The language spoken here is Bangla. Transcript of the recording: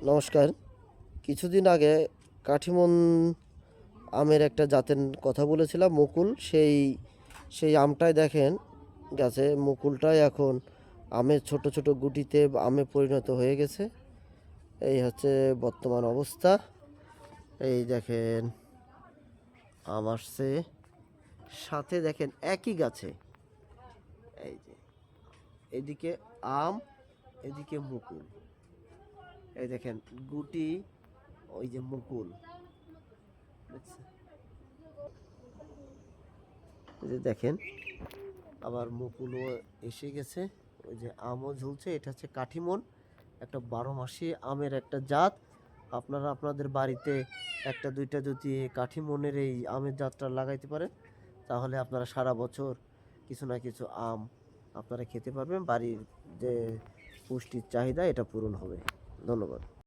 নমস্কার। কিছুদিন আগে কাঠিমন আমের একটা জাতের কথা বলেছিলাম, মুকুল। সেই আমটাই দেখেন, গাছে মুকুলটাই এখন আমের ছোট ছোট গুটিতে আমে পরিণত হয়ে গেছে। এই হচ্ছে বর্তমান অবস্থা। এই দেখেন আম আসছে, সাথে দেখেন একই গাছে এই যে এদিকে আম, এদিকে মুকুল। এই দেখেন গুটি, ওই যে মুকুল, দেখছেন? এই যে দেখেন আবার মুকুলও এসে গেছে। ওই যে আমও ঝুলছে। এটা হচ্ছে কাঠিমন, একটা 12 মাসি আমের একটা জাত। আপনারা আপনাদের বাড়িতে একটা দুইটা যদি কাঠিমনের এই আমের জাতটা লাগাইতে পারেন, তাহলে আপনারা সারা বছর কিছু না কিছু আম আপনারা খেতে পারবেন। বাড়ির যে পুষ্টির চাহিদা এটা পূরণ হবে। ধন্যবাদ।